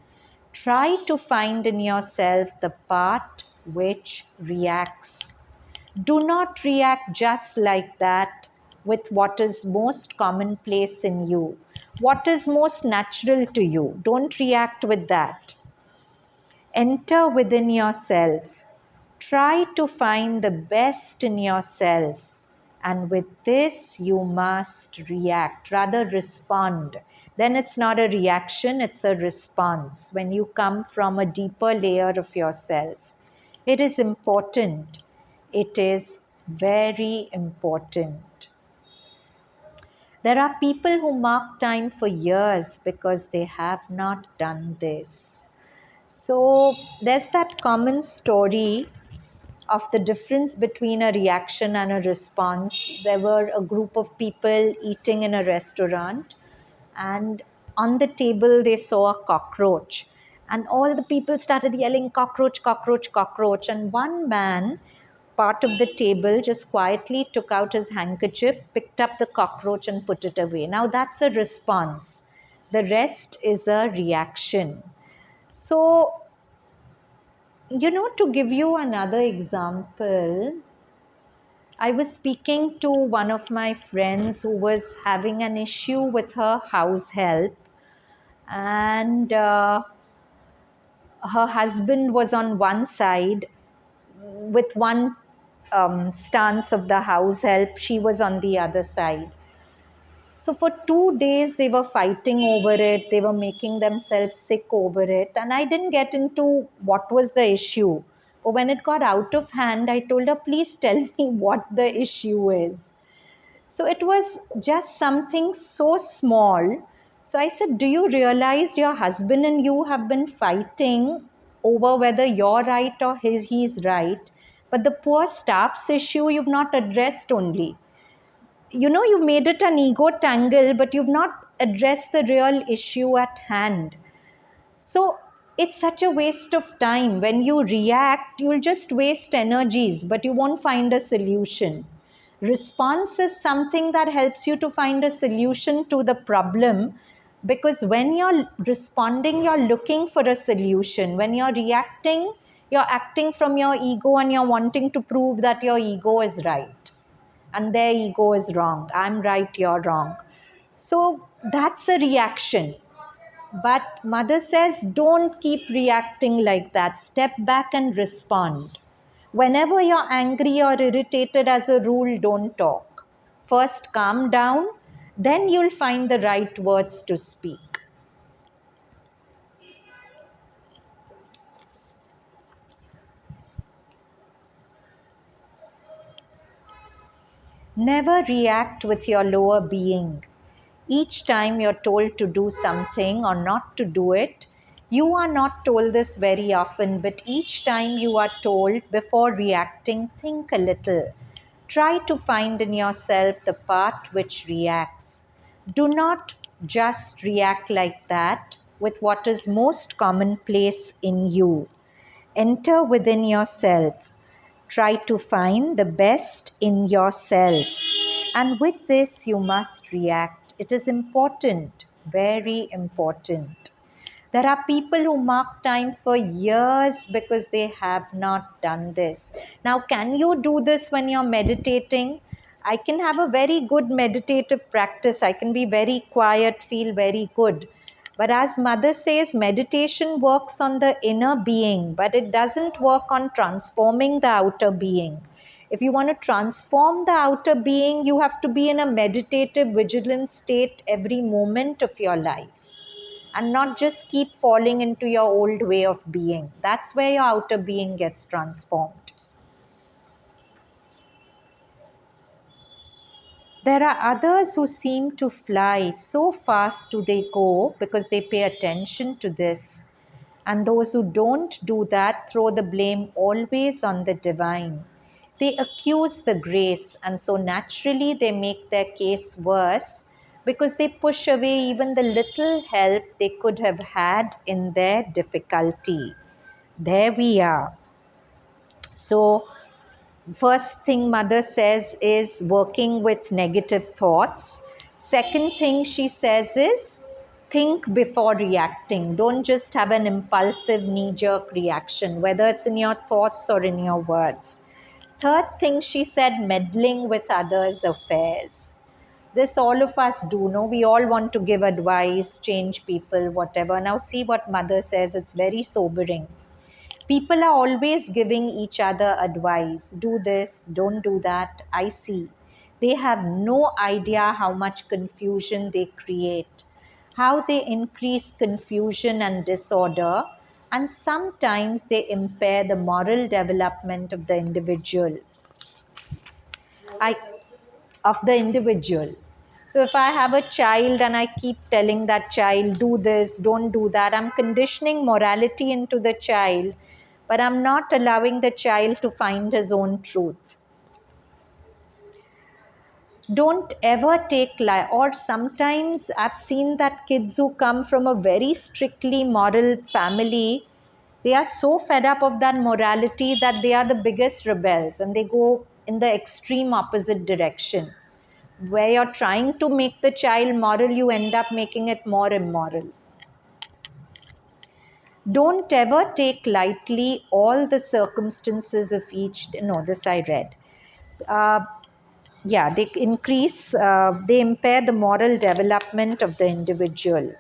Try to find in yourself the part which reacts. Do not react just like that with what is most commonplace in you. What is most natural to you? Don't react with that. Enter within yourself. Try to find the best in yourself. And with this, you must react, rather respond. then it's not a reaction, it's a response. When you come from a deeper layer of yourself, it is important. It is very important. There are people who mark time for years because they have not done this. So there's that common story of the difference between a reaction and a response. There were a group of people eating in a restaurant, and on the table they saw a cockroach. And all the people started yelling, "Cockroach, cockroach, cockroach." And one man, part of the table, just quietly took out his handkerchief, picked up the cockroach, and put it away. Now that's a response. The rest is a reaction. So, to give you another example, I was speaking to one of my friends who was having an issue with her house help, and her husband was on one side with one stance of the house help, she was on the other side. So for 2 days they were fighting over it, they were making themselves sick over it, and I didn't get into what was the issue. But when it got out of hand, I told her, "Please tell me what the issue is." So it was just something so small. So I said, "Do you realize your husband and you have been fighting over whether you're right or he's right? But the poor staff's issue you've not addressed only. You made it an ego tangle, but you've not addressed the real issue at hand." So it's such a waste of time. When you react, you'll just waste energies, but you won't find a solution. Response is something that helps you to find a solution to the problem, because when you're responding, you're looking for a solution. When you're reacting, you're acting from your ego and you're wanting to prove that your ego is right and their ego is wrong. I'm right, you're wrong. So that's a reaction. But mother says, don't keep reacting like that. Step back and respond. Whenever you're angry or irritated, as a rule, don't talk. First, calm down, then you'll find the right words to speak. Never react with your lower being. Each time you're told to do something or not to do it, you are not told this very often, but each time you are told, before reacting, think a little. Try to find in yourself the part which reacts. Do not just react like that with what is most commonplace in you. Enter within yourself. Try to find the best in yourself. And with this, you must react. It is important, very important. There are people who mark time for years because they have not done this. Now, can you do this when you're meditating? I can have a very good meditative practice. I can be very quiet, feel very good. But as Mother says, meditation works on the inner being, but it doesn't work on transforming the outer being. If you want to transform the outer being, you have to be in a meditative, vigilant state every moment of your life and not just keep falling into your old way of being. That's where your outer being gets transformed. There are others who seem to fly. So fast do they go because they pay attention to this. And those who don't do that throw the blame always on the divine. They accuse the grace, and so naturally they make their case worse because they push away even the little help they could have had in their difficulty. There we are. So, first thing Mother says is working with negative thoughts. Second thing she says is think before reacting. Don't just have an impulsive knee-jerk reaction, whether it's in your thoughts or in your words. Third thing she said, meddling with others' affairs. This all of us do, no? We all want to give advice, change people, whatever. Now see what Mother says. It's very sobering. People are always giving each other advice. Do this, don't do that. I see. They have no idea how much confusion they create, how they increase confusion and disorder, and sometimes they impair the moral development of the individual. I, of the individual. So if I have a child and I keep telling that child, do this, don't do that, I'm conditioning morality into the child, but I'm not allowing the child to find his own truth. Don't ever take or sometimes I've seen that kids who come from a very strictly moral family, they are so fed up of that morality that they are the biggest rebels and they go in the extreme opposite direction. Where you're trying to make the child moral, you end up making it more immoral. Don't ever take lightly all the circumstances of each. No, this I read. Uh, yeah, they they impair the moral development of the individual.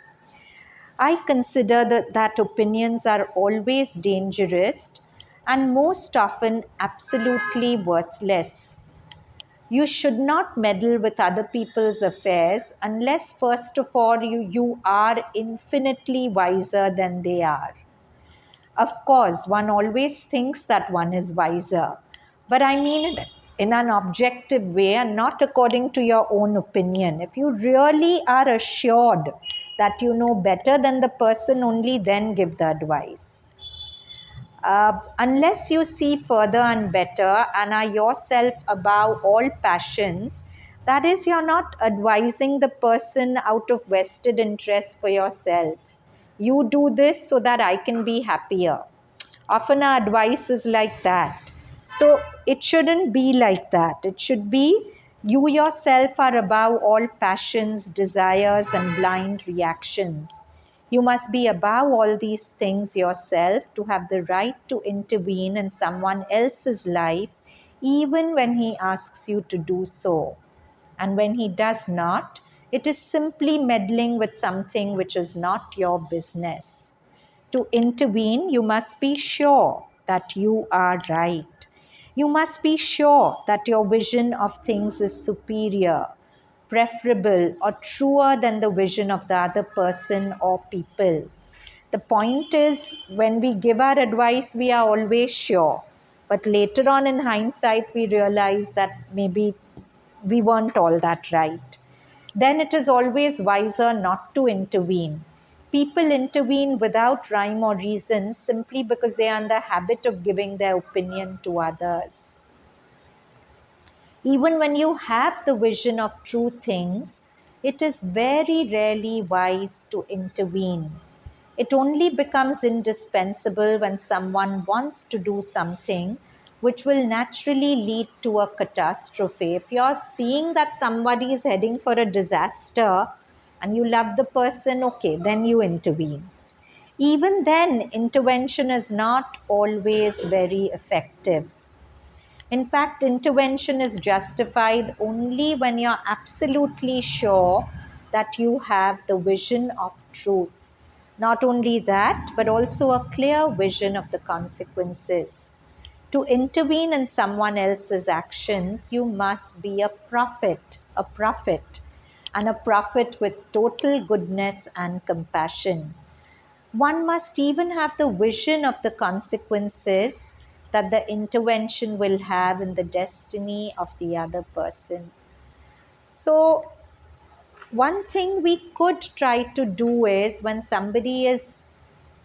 I consider that opinions are always dangerous and most often absolutely worthless. You should not meddle with other people's affairs unless, first of all, you are infinitely wiser than they are. Of course, one always thinks that one is wiser, but I mean it in an objective way and not according to your own opinion. If you really are assured that you know better than the person, only then give the advice. Unless you see further and better and are yourself above all passions, that is, you're not advising the person out of vested interest for yourself. You do this so that I can be happier. Often our advice is like that. So it shouldn't be like that. It should be you yourself are above all passions, desires, and blind reactions. You must be above all these things yourself to have the right to intervene in someone else's life, even when he asks you to do so. And when he does not, it is simply meddling with something which is not your business. To intervene, you must be sure that you are right. You must be sure that your vision of things is superior, preferable, or truer than the vision of the other person or people. The point is, when we give our advice, we are always sure. But later on in hindsight, we realize that maybe we weren't all that right. Then it is always wiser not to intervene. People intervene without rhyme or reason simply because they are in the habit of giving their opinion to others. Even when you have the vision of true things, it is very rarely wise to intervene. It only becomes indispensable when someone wants to do something which will naturally lead to a catastrophe. If you're seeing that somebody is heading for a disaster and you love the person, okay, then you intervene. Even then, intervention is not always very effective. In fact, intervention is justified only when you're absolutely sure that you have the vision of truth. Not only that, but also a clear vision of the consequences. To intervene in someone else's actions, you must be a prophet, and a prophet with total goodness and compassion. One must even have the vision of the consequences that the intervention will have in the destiny of the other person. So, one thing we could try to do is when somebody is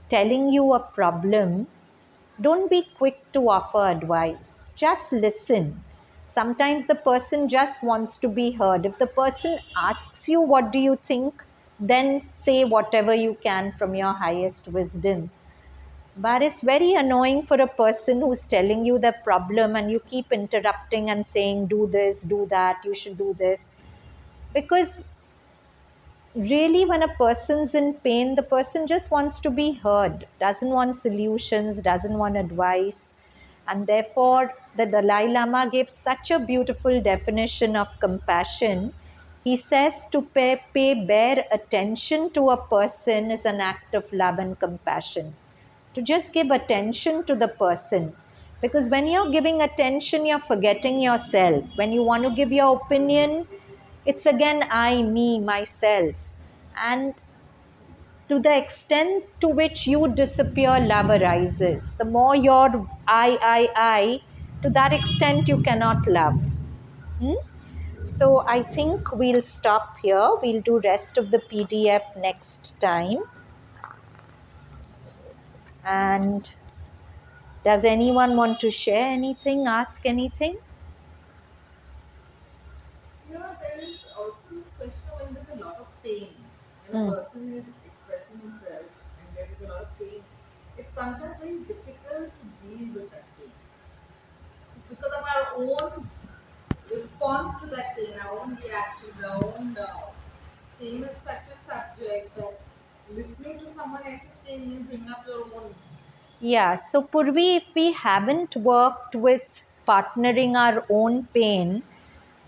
telling you a problem, don't be quick to offer advice. Just listen. Sometimes the person just wants to be heard. If the person asks you, what do you think? Then say whatever you can from your highest wisdom. But it's very annoying for a person who's telling you the problem and you keep interrupting and saying, do this, do that, you should do this. Because really, when a person's in pain, the person just wants to be heard, doesn't want solutions, doesn't want advice. And therefore, the Dalai Lama gave such a beautiful definition of compassion. He says to pay bare attention to a person is an act of love and compassion. To just give attention to the person. Because when you're giving attention, you're forgetting yourself. When you want to give your opinion, it's again I, me, myself. And to the extent to which you disappear, love arises. The more you're I, to that extent you cannot love. Hmm? So I think we'll stop here. We'll do rest of the PDF next time. And does anyone want to share anything, ask anything? There is also this question when there's a lot of pain, when a person is expressing himself and there is a lot of pain, it's sometimes very difficult to deal with that pain because of our own response to that pain, our own reactions, our own pain is such a subject that listening to someone else's pain will bring up your own. Yeah, so Purvi, if we haven't worked with partnering our own pain,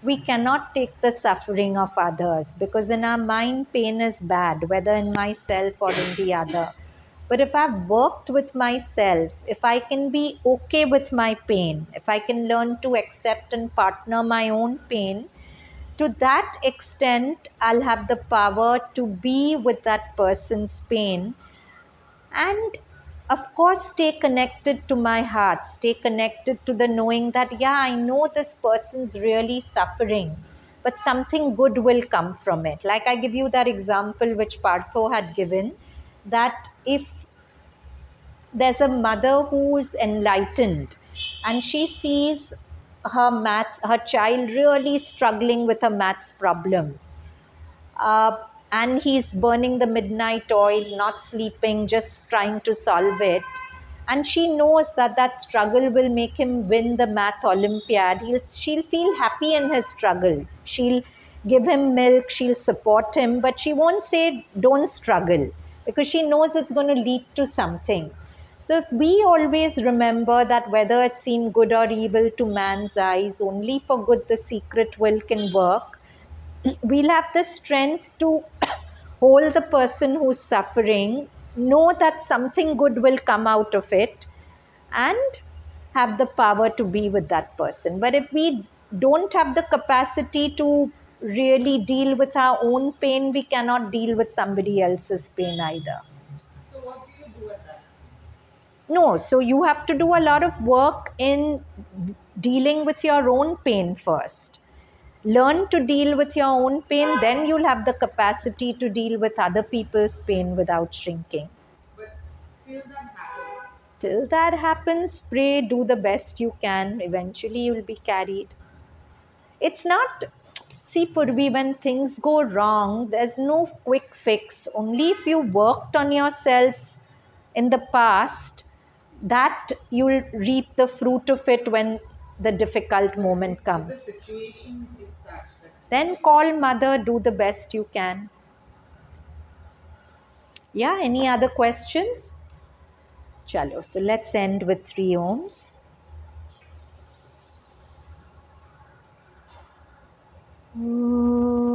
we cannot take the suffering of others, because in our mind, pain is bad, whether in myself or in the other. But if I've worked with myself, if I can be okay with my pain, if I can learn to accept and partner my own pain, to that extent, I'll have the power to be with that person's pain and of course stay connected to my heart, stay connected to the knowing that yeah, I know this person's really suffering, but something good will come from it. Like I give you that example which Partho had given, that if there's a mother who's enlightened and she sees her child really struggling with a maths problem, uh, and he's burning the midnight oil, not sleeping, just trying to solve it. And she knows that that struggle will make him win the math Olympiad. She'll feel happy in his struggle. She'll give him milk, she'll support him, but she won't say, don't struggle, because she knows it's going to lead to something. So if we always remember that whether it seemed good or evil to man's eyes, only for good the secret will can work, we'll have the strength to hold the person who's suffering, know that something good will come out of it, and have the power to be with that person. But if we don't have the capacity to really deal with our own pain, we cannot deal with somebody else's pain either. So what do you do at that point? No, so you have to do a lot of work in dealing with your own pain first. Learn to deal with your own pain, then you'll have the capacity to deal with other people's pain without shrinking. But till that happens, Till that happens, pray, do the best you can. Eventually, you'll be carried. It's not, see, Purvi, when things go wrong, there's no quick fix. Only if you worked on yourself in the past, that you'll reap the fruit of it when the difficult moment if the comes. situation is such that Then call mother, do the best you can. Yeah, any other questions? Chalo, so let's end with 3 ohms. Om.